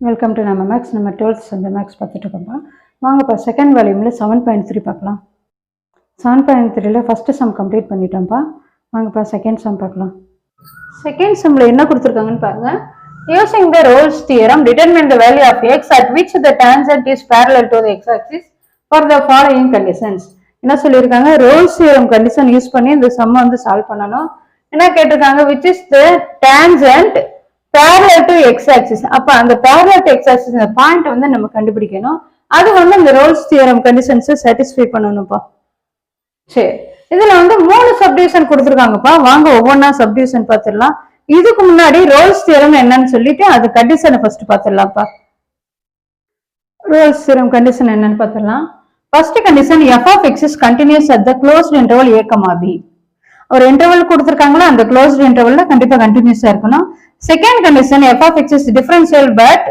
Welcome to நம்ம maths. நம்ம 12th standard maths பார்த்துட்டு இருக்கோம்ப்பா. வாங்கப்பா செகண்ட் வால்யூமில் 7.3 பார்க்கலாம். 7.3ல ஃபஸ்ட்டு சம் கம்ப்ளீட் பண்ணிட்டோம்ப்பா. வாங்கப்பா செகண்ட் சம் பார்க்கலாம். செகண்ட் சம்மில் என்ன கொடுத்துருக்காங்கன்னு பாருங்க. Using the Rolle's theorem determine the value of x at which the tangent is parallel to the x axis for the following conditions. என்ன சொல்லியிருக்காங்க, ரோல்ஸ் தியரம் கண்டிஷன் யூஸ் பண்ணி இந்த சம்மை வந்து சால்வ் பண்ணணும். என்ன கேட்டிருக்காங்க, which is the tangent parallel to x axis. அப்ப அந்த parallel to x axis இந்த பாயிண்ட் வந்து நம்ம கண்டுபிடிக்கணும். அது வந்து இந்த ரோல்ஸ் தியரம் கண்டிஷன்ஸ் சாட்டிஸ்ஃபை பண்ணணும்ப்பா. சரி, இதுல வந்து 3 சப்டிவிஷன் கொடுத்துருக்காங்கப்பா. வாங்க ஒவ்வொன்றா சப்டிவிஷன் பார்த்துடலாம். இதுக்கு முன்னாடி ரோல்ஸ் தியரம் என்னன்னு சொல்லிட்டு அது கண்டிஷனை ஃபர்ஸ்ட் பார்த்துடலாம்ப்பா. ரோல்ஸ் தியரம் கண்டிஷன் என்னன்னு பார்த்துடலாம். First condition f of x is continuous at the closed interval a, b. ஒரு இன்டர்வல் கொடுத்துருக்காங்களா, அந்த க்ளோஸ்ட் இன்டர்வல்ல கண்டிப்பா கண்டினியூஸா இருக்கணும். Second condition f of x is differential but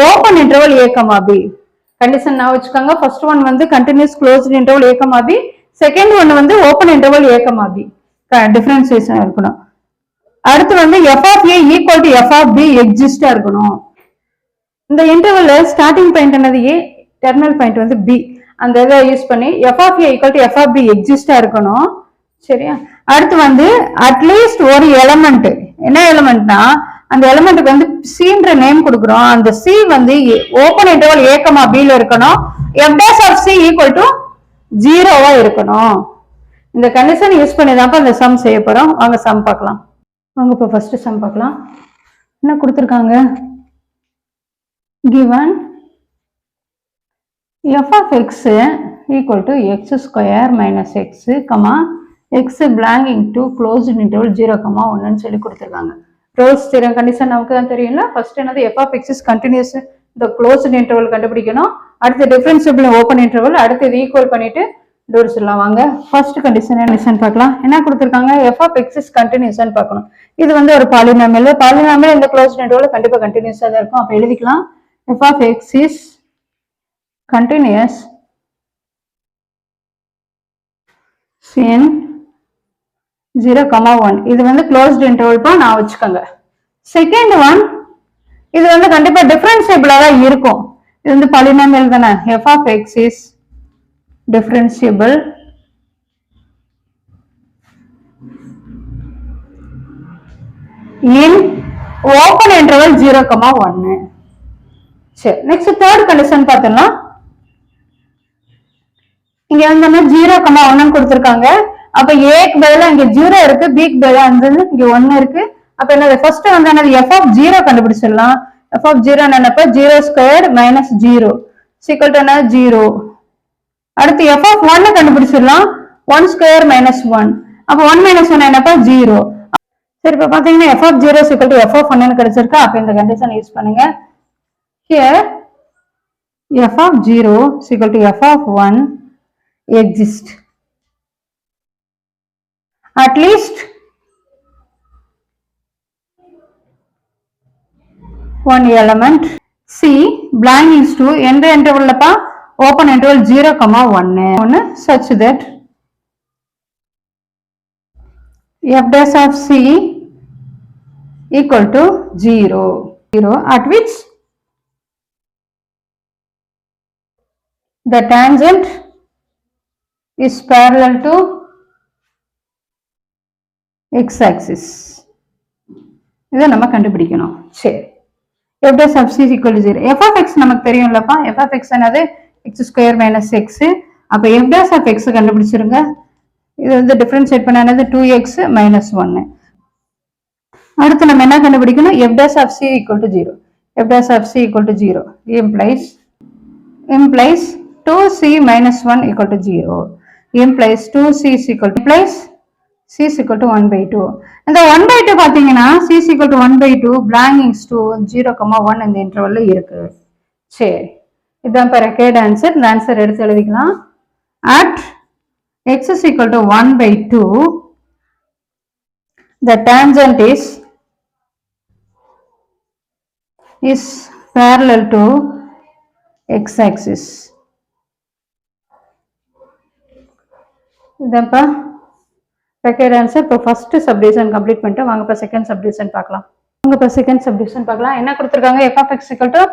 open interval a, b. Condition நான் வச்சுக்கோங்க. ஃபர்ஸ்ட் ஒன் வந்து continuous closed interval a, b. Second one வந்து open interval a, b. Differentiation இருக்கணும். அடுத்து வந்து f of a equal to f of b எக்ஸிஸ்டா இருக்கணும். இந்த இன்டர்வல்ல starting point என்னது a, டெர்மினல் பாயிண்ட் வந்து b. அந்த இதை யூஸ் பண்ணி f of a equal to f of b எக்ஸிஸ்டா இருக்கணும். சரியா? அடுத்து வந்து அட்லீஸ்ட் ஒரு எலமெண்ட், என்ன எலமெண்ட்னா அந்த எலமெண்ட்டுக்கு வந்து சின்ற நேம் கொடுக்குறோம். அந்த சி வந்து ஓப்பன் இன்டர்வல் a, b ல இருக்கணும். f dash of c equal to 0வா இருக்கணும். இந்த கண்டிஷன் யூஸ் பண்ணி தான் இந்த சம் செய்ய போறோம். வாங்க சம் பார்க்கலாம். வாங்க இப்போ ஃபர்ஸ்ட் சம் பார்க்கலாம். என்ன கொடுத்துருக்காங்க, given f of x equal to x square minus x, x belonging to closed interval 0, 1 சொல்லி கொடுத்துருக்காங்க. ரோல்ஸ் தியரம் கண்டிஷன் நமக்கு தான் தெரியும்ல. ஃபர்ஸ்ட் என்னது, f of x is continuous இந்த closed interval கண்டுபிடிக்கணும். அடுத்து டிஃபரன்ஷியபிள் ஓப்பன் இன்டர்வல், அடுத்து இது ஈக்குவல் பண்ணிட்டு டோர் சொல்லலாம். வாங்க ஃபர்ஸ்ட் கண்டிஷன் பார்க்கலாம். என்ன கொடுத்துருக்காங்க, f of x is continuous பார்க்கணும். இது வந்து ஒரு பாலினாமியல். பாலினாமியல் இந்த closed interval கண்டிப்பா கண்டினியூஸா தான் இருக்கும். அப்ப எழுதிக்கலாம், f of x is continuous in 0, 1. இது வந்து க்ளோஸ்ட் இன்டர்வல் பா நான் வச்சுக்கோங்க. செகண்ட் ஒன் இது வந்து கண்டிப்பா டிஃபரன்ஷியபிளா தான் இருக்கும். இது வந்து பாலினாமியல் தானே. f of x is differentiable in open interval 0, 1. சரி, நெக்ஸ்ட் தேர்ட் கண்டிஷன் பார்த்தோம்னா, இங்க வந்து 0, 1 கொடுத்திருக்காங்க. அப்ப ஏக்கு பதிலா இங்க 0 இருக்கு, பிக்கு பதிலா இங்க 1 இருக்கு. அப்ப என்னது, ஃபர்ஸ்ட் வந்து என்னது, f of 0 கண்டுபிடிச்சிடலாம். f of 0 என்னப்பா, 0 ஸ்கொயர் மைனஸ் 0 சீக்வல் டு என்ன, 0. அடுத்து f of 1 கண்டுபிடிச்சிடலாம். 1 ஸ்கொயர் மைனஸ் 1. அப்ப 1 மைனஸ் 1 என்னப்பா, 0. சரி, இப்ப பாத்தீங்கன்னா f of 0 equal to f of 1 கிடைச்சிருக்கா. அப்ப இந்த கண்டிஷன் யூஸ் பண்ணுங்க. Here f of 0 equal to f of 1 exist. At least one element C belongs to எந்த interval பா, open interval 0, 1 such that f dash of C equal to 0, at which the tangent is parallel to x axis. இதை நம்ம கண்டுபிடிக்கணும். சரி, f dash of c equal to 0. f of x நமக்கு தெரியும்லப்பா. f of x என்னது, x square minus x. அப்ப f dash of x கண்டுபிடிச்சிருங்க. இது வந்து differentiate பண்ண என்னது, 2x minus 1. அடுத்து நம்ம என்ன கண்டுபிடிக்கணும், f dash of c equal to 0. f dash of c equal to 0 implies 2c minus 1 equal to 0. implies 2c is equal to implies c is equal to 1 by 2. இந்த 1 by 2 பாத்தீங்கன்னா c is equal to 1 by 2 belongs to 0, 1 இந்த இன்டர்வல்ல இருக்கு. சரி, இதான் required answer. இந்த answer எடுத்து எழுதிக்கலாம். at x is equal to 1 by 2 the tangent is parallel to x axis. இதான்ப்பா ரெக்வயர்ட் ஆன்சர். இப்போ ஃபர்ஸ்ட் சப்டிவிஷன் கம்ப்ளீட் பண்ணிட்டு வாங்க இப்போ செகண்ட் சப்டிவிஷன் பார்க்கலாம். வாங்க இப்போ செகண்ட் சப்டிவிஷன் பார்க்கலாம். என்ன கொடுத்துருக்காங்க, f of x equal to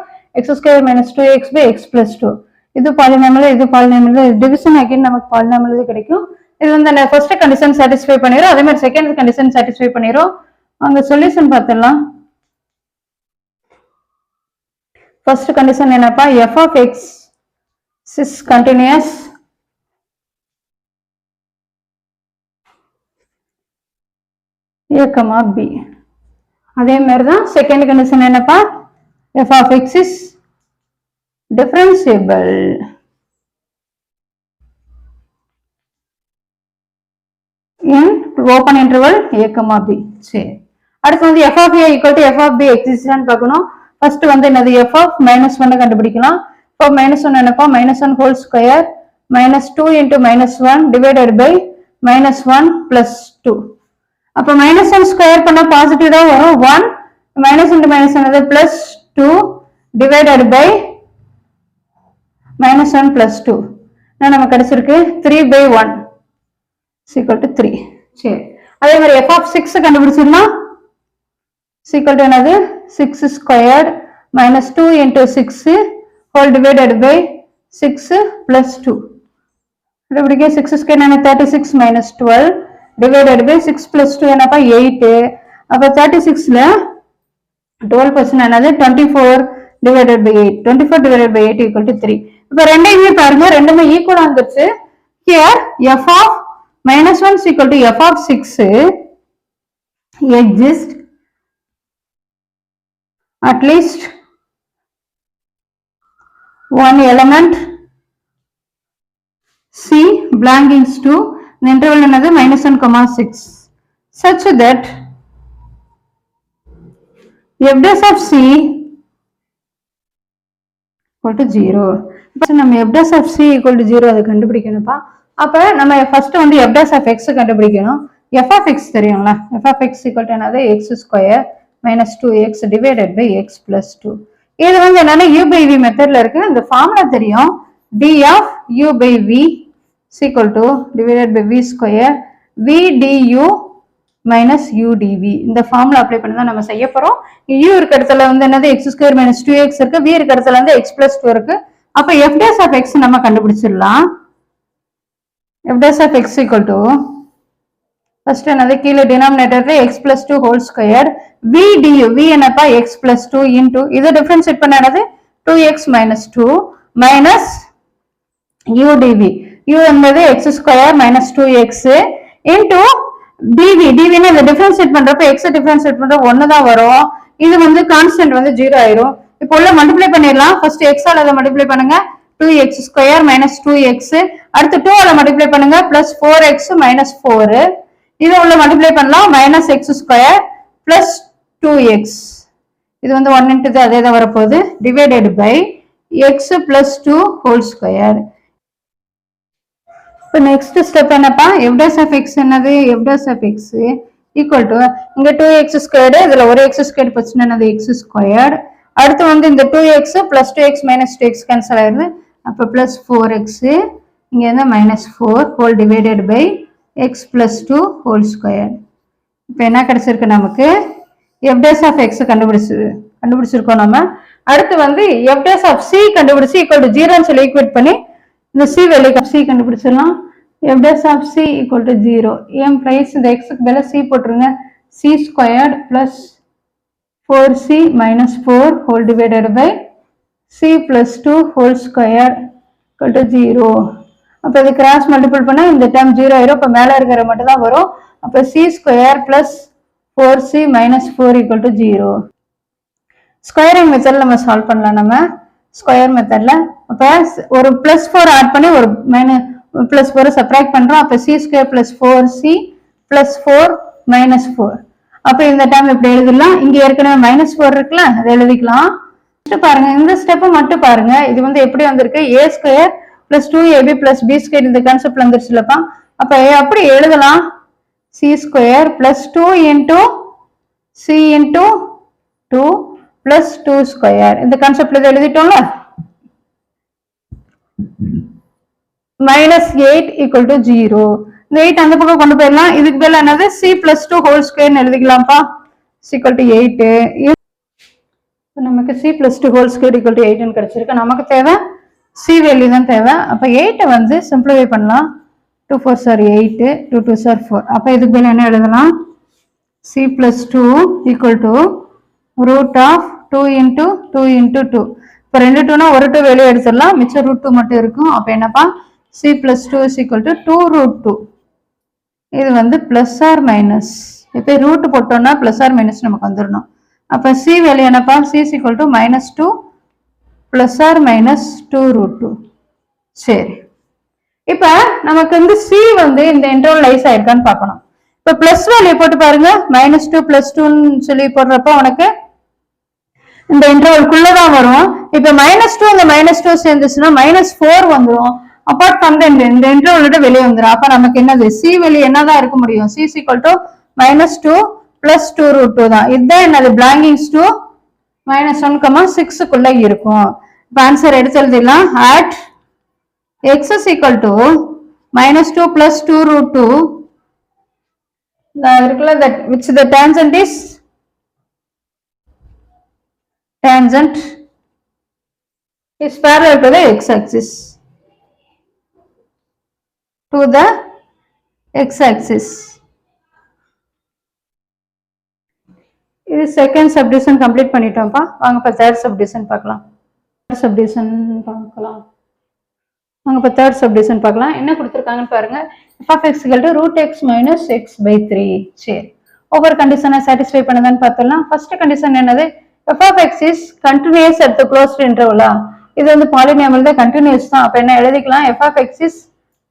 x square minus 2x by x plus 2. இது பாலினாமியல், இது பாலினாமியல், டிவிஷன் அகைன் நமக்கு பாலினாமியல் கிடைக்கும். இது வந்து ஃபர்ஸ்ட் கண்டிஷன் சாட்டிஸ்ஃபை பண்ணிரும், அதே மாதிரி செகண்ட் கண்டிஷன் சாட்டிஸ்ஃபை பண்ணிரும். அங்க சொல்யூஷன் பார்த்தலாம். ஃபர்ஸ்ட் கண்டிஷன் என்னப்பா, f of x is continuous a comma b. அதே மாதிரி தான் செகண்ட் கண்டிஷன் என்னப்பா, f of x is differentiable in open interval a comma b. சரி, அடுத்து வந்து f of a equal to f of b exists பார்க்கணும். First வந்து என்னது, f of -1 கண்டுபிடிக்கலாம். இப்போ -1 என்னப்பா, -1 whole square -2 into -1 divided by -1 plus 2. அப்போ -1 ஸ்கொயர் பண்ணா பாசிட்டிவ் தான் வரும். 1 minus into minus என்னது plus 2 divided by -1 plus 2. நமக்கு கிடைச்சிருக்கு 3 by 1 is equal to 3. சரி, அதே மாதிரி f of 6 கண்டுபிடிச்சிடலாம். is equal to என்னது, 6 squared minus 2 into 6 whole divided by 6 plus 2. கண்டுபிடிக்க 6 squared என்ன 36 minus 12 divided by 6 plus 2 என்னப்பா 8. அப்ப 36ல 12% என்னது 24 divided by 8. 24 divided by 8 equal to 3. இப்ப ரெண்டையுமே பாருங்க, ரெண்டுமே ஈக்குவலா வந்துருச்சு. Here f of -1 is equal to f of 6 exists at least one element C belongs to the interval another -1, 6 such that f dash of C equal to 0. இப்போ நம்ம f dash of C equal to 0 அதை கண்டுபிடிக்கணும்ப்பா. அப்ப நம்ம first வந்து f dash of x கண்டுபிடிக்கணும். f of x தெரியும்ல, f of x equal to another x square minus 2x divided by x plus 2. இது வந்து என்னன்னா u by v மெத்தட்ல இருக்கு. இந்த ஃபார்முலா தெரியும், d of u by v is equal to divided by v square v du minus u dv. இந்த formula apply பண்ணி தான் நம்ம செய்ய போறோம். u இருக்க இடத்துல வந்து என்னது x square minus 2x இருக்கு, v இருக்க இடத்துல வந்து x plus 2 இருக்கு. அப்ப f dash of x நம்ம கண்டுபிடிச்சிடலாம். f dash of x equal to first என்னது கீழே டினாமினேட்டர்ல x plus 2 whole squared v du, v என்னப்பா x plus 2 into இதை டிஃபரன்ஷியேட் பண்ண என்னது 2x minus 2 minus u dv. u என்பது x square minus 2x into dv. dv னா இதை differentiate பண்றப்ப x டிஃபரன்ஷியேட் பண்ற 1 தான் வரும். இது வந்து கான்ஸ்டன்ட் வந்து 0 ஆயிரும். இப்போ உள்ள மல்டிப்ளை பண்ணிடலாம். ஃபர்ஸ்ட் x ஆல அதை மல்டிப்ளை பண்ணுங்க, 2x square minus 2x. அடுத்து 2 ஆல மல்டிப்ளை பண்ணுங்க plus 4x minus 4. இதை உள்ள மல்டிப்ளை பண்ணலாம், minus x square plus 2x. இது வந்து 1 into இது அதே தான் வரப்போகுது, divided by x plus 2 whole square. இப்போ நெக்ஸ்ட் ஸ்டெப் என்னப்பா, f dash of x என்னது, f dash of x equal to இங்க 2x squared, இதுல ஒரு x squared போச்சுன்னா என்னது x squared. அடுத்து வந்து இந்த 2x plus 2x minus 2x cancel ஆயிருது, அப்போ plus 4x இங்க இருந்து minus 4 whole divided by x plus 2 whole square. இப்போ என்ன கிடைச்சிருக்கு நமக்கு, f dash of x கண்டுபிடிச்சிருக்கோம் நம்ம. அடுத்து வந்து f dash of c கண்டுபிடிச்சு equal to 0 ன்னு சொல்லி ஈக்குவேட் பண்ணி இந்த c வேல்யூ c கண்டுபிடிச்சிடலாம். f dash of c equal to 0 implies இந்த x க்கு பதிலா c போட்டுருங்க, c squared plus 4c minus 4 whole divided by c plus 2 whole square equal to 0. அப்போ இது கிராஸ் மல்டிபிள் பண்ணா இந்த டேர்ம் 0 ஆயிரும். அப்போ மேல இருக்கிற மட்டும் தான் வரும். அப்போ c square plus 4c minus 4 equal to 0. Squaring மெத்தட்ல நம்ம சால்வ் பண்ணலாம். நம்ம ஸ்கொயர் மெத்தட்ல அப்போ ஒரு பிளஸ் 4 ஆட் பண்ணி ஒரு பிளஸ் 4 சப்ராக்ட் பண்றோம். அப்போ c square plus 4c plus 4 minus 4. அப்போ இந்த டேர்ம் இப்படி எழுதிடலாம். இங்க ஏற்கனவே -4 இருக்குல்ல, அதை எழுதிக்கலாம். பாருங்க இந்த ஸ்டெப் மட்டும் பாருங்க, இது வந்து எப்படி வந்திருக்கு, a square plus 2ab plus b square இந்த கான்செப்ட்ல வந்துருச்சுலப்பா. அப்ப அப்படி எழுதலாம், c square plus 2 into c into 2 plus 2 square இந்த கான்செப்ட்ல எழுதிட்டோம்ல. -8 equal to 0. இந்த 8 அந்த பக்கம் கொண்டு போயிடலாம். இதுக்கு பதிலா என்னது c plus 2 whole square எழுதிக்கலாம்ப்பா, equal to 8. நமக்கு c plus 2 whole square equal to 8 கிடைச்சிருக்கு. நமக்கு தேவை c வேல்யூ தான் தேவை. அப்ப 8 வந்து சிம்பிளிஃபை பண்ணலாம். 2 4s are 8, 2 2s are 4. அப்ப இதுக்கு பதிலா என்ன எழுதலாம்? c plus 2 equal to root of 2 into 2 into 2. இப்போ 2 2னா ஒரு 2 வெளியே எடுத்துடலாம், மிச்சம் root 2 மட்டும் இருக்கும். அப்ப என்னப்பா? c plus 2 is equal to 2 root 2. இது வந்து plus or minus. இப்போ root போட்டோம்னா plus or minus நமக்கு வந்துடணும். அப்ப c வேல்யூ என்னப்பா? c is equal to minus 2 plus or minus 2 root 2. சரி, இப்ப நமக்கு வந்து c வந்து இந்த இன்டர்வல் லைஸ் ஆயிருக்கான்னு பார்க்கணும். இப்ப பிளஸ் வேல்யூ போட்டு பாருங்க. மைனஸ் 2 பிளஸ் 2 சொல்லி போடுறப்ப உனக்கு இந்த இன்டர்வல்குள்ளதான் வரும். இப்ப மைனஸ் 2 இந்த மைனஸ் 2 சேர்ந்துச்சுன்னா மைனஸ் 4 வந்துடும். அப்பார்ட் ஃப்ரம் இந்த இன்டர்வல் வெளியே வந்துடும். அப்ப நமக்கு என்னது? சி வெளியே என்னதான் இருக்க முடியும்? C is equal to minus 2 plus 2 root 2 தான். இதுதான் என்னது? பிளாங்கிங்ஸ் டு மைனஸ் 1,6க்குள்ள இருக்கும். இப்ப ஆன்சர் எடுத்து எழுதிடலாம். at x is equal to minus 2 plus 2 root 2 இருக்குல்ல, that which the tangent is parallel to the x axis, to the x axis. இது second subdivision complete பண்ணிட்டோம்ப்பா. வாங்க இப்போ தேர்ட் சப்டிவிஷன் பார்க்கலாம். வாங்க இப்போ தேர்ட் சப்டிவிஷன் பார்க்கலாம். என்ன கொடுத்துருக்காங்கன்னு பாருங்க. f of x equal to root x minus x by 3. சரி, ஒவ்வொரு கண்டிஷனை சாட்டிஸ்ஃபை பண்ணுதான்னு பார்த்தலாம். ஃபர்ஸ்ட் கண்டிஷன் என்னது? f of x is continuous at the closed interval. இது வந்து பாலினாமியல் தான், கண்டினியூஸ் தான். அப்ப என்ன எழுதிக்கலாம்? f of x is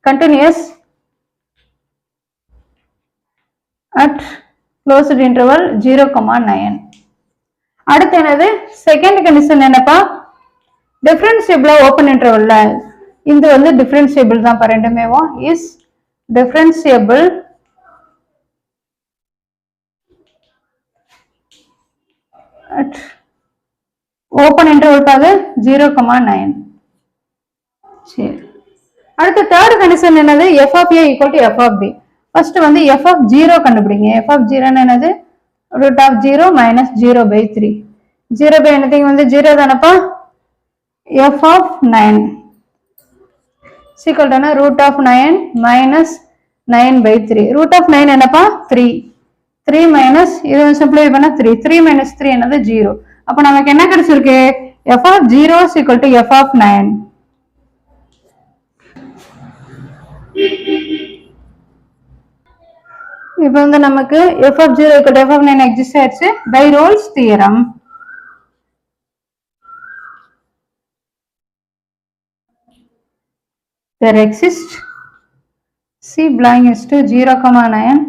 continuous at closed interval 0,9. அடுத்து என்னது? செகண்ட் கண்டிஷன் என்னப்பா? டிஃபரன்ஷியபிள் ஓப்பன் இன்டர்வல்ல இது வந்து டிஃபரன்ஷியபிள் தான். ரெண்டுமேவும் is differentiable at open interval பாது 0,9. சரி, அடுத்து தேர்ட் கண்டிஷன் என்னது? f of a equal to f of b. First வந்து f of 0 கண்டுபிடிங்க. f of 0 என்னது? root of 0 minus 0 by 3. 0 by anything வந்து 0 தானப்பா? f of 9 equal to root of 9 minus 9 by 3. root of 9 என்னப்பா? 3. 3 minus இது simplify பண்ணா 3. 3 minus 3 என்னது? 0. அப்ப நமக்கு என்ன கிடைச்சிருக்கு? f of 0 is equal to f of 9. இப்போ வந்து நமக்கு f of 0 equal to f of 9 exist ஆயிடுச்சு by Rolle's theorem. There exists c belongs to 0,9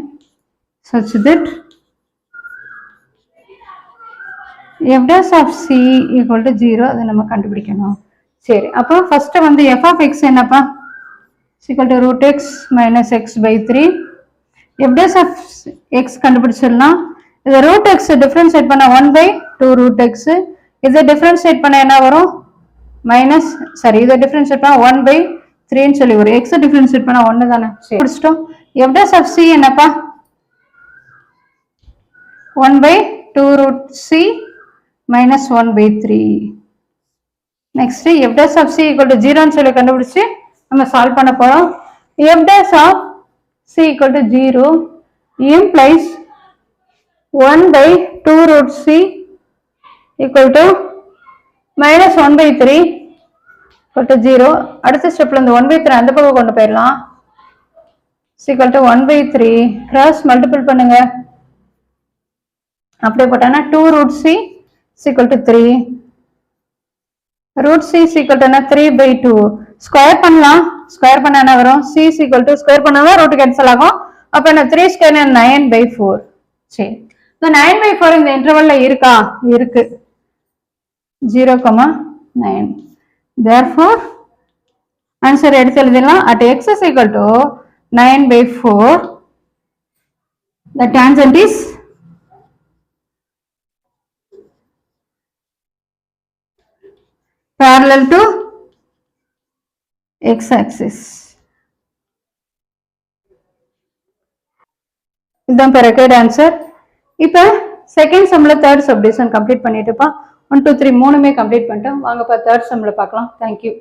such that f dash of c equal to 0. அது நம்ம கண்டுபிடிக்கணும். சரி, அப்போ ஃபர்ஸ்ட் வந்து f of x என்னப்பா? equal to root x minus x by 3. f dash of x கண்டுபிடிச்சிடலாம். இதை root x differentiate பண்ண 1 by 2 root x. இதை டிஃபரன்ஷியேட் பண்ண என்ன வரும்? மைனஸ் சரி, இதை டிஃபரன்ஷியேட் பண்ண 1 by 3 சொல்லி வரும். x டிஃபரன்ஷியேட் பண்ண 1 தானே. சரி, முடிச்சிட்டோம். f dash of c என்னப்பா? 1 by 2 root c minus 1 by 3. Next f dash of c equal to 0 சொல்லி கண்டுபிடிச்சு நம்ம சால்வ் பண்ண போறோம். f dash of c equal to 0 implies 1 by 2 root c equal to minus 1 by 3 equal to 0. அடுத்த ஸ்டெப்ல இந்த 1 by 3 அந்த பக்கம் கொண்டு போயிடலாம். equal to 1 by 3 cross multiple பண்ணுங்க. அப்படியே போட்டானா 2 root c equal to 3. root c equal to 3 by 2. Square பண்ணலாம். ஸ்கொயர் பண்ண என்ன வரும்? c equal to ஸ்கொயர் பண்ணாதான் ரூட் கேன்சல் ஆகும். அப்ப என்ன 3 ஸ்கொயர் 9 by 4. சரி, இந்த 9 by 4 இந்த இன்டர்வல்ல இருக்கா? இருக்கு. 0,9. therefore ஆன்சர் எடுத்து எழுதிடலாம். at x is equal to 9 by 4 the tangent is parallel to x axis. இதுதான் ரெக்வயர்ட் ஆன்சர். இப்போ செகண்ட் சம்ல தேர்ட் சப்டிவிஷன் கம்ப்ளீட் பண்ணிட்டுப்பா. 1 2 3 மூணுமே கம்ப்ளீட் பண்ணிட்டோம். வாங்கப்பா தேர்ட் சம்ல பார்க்கலாம். தேங்க்யூ.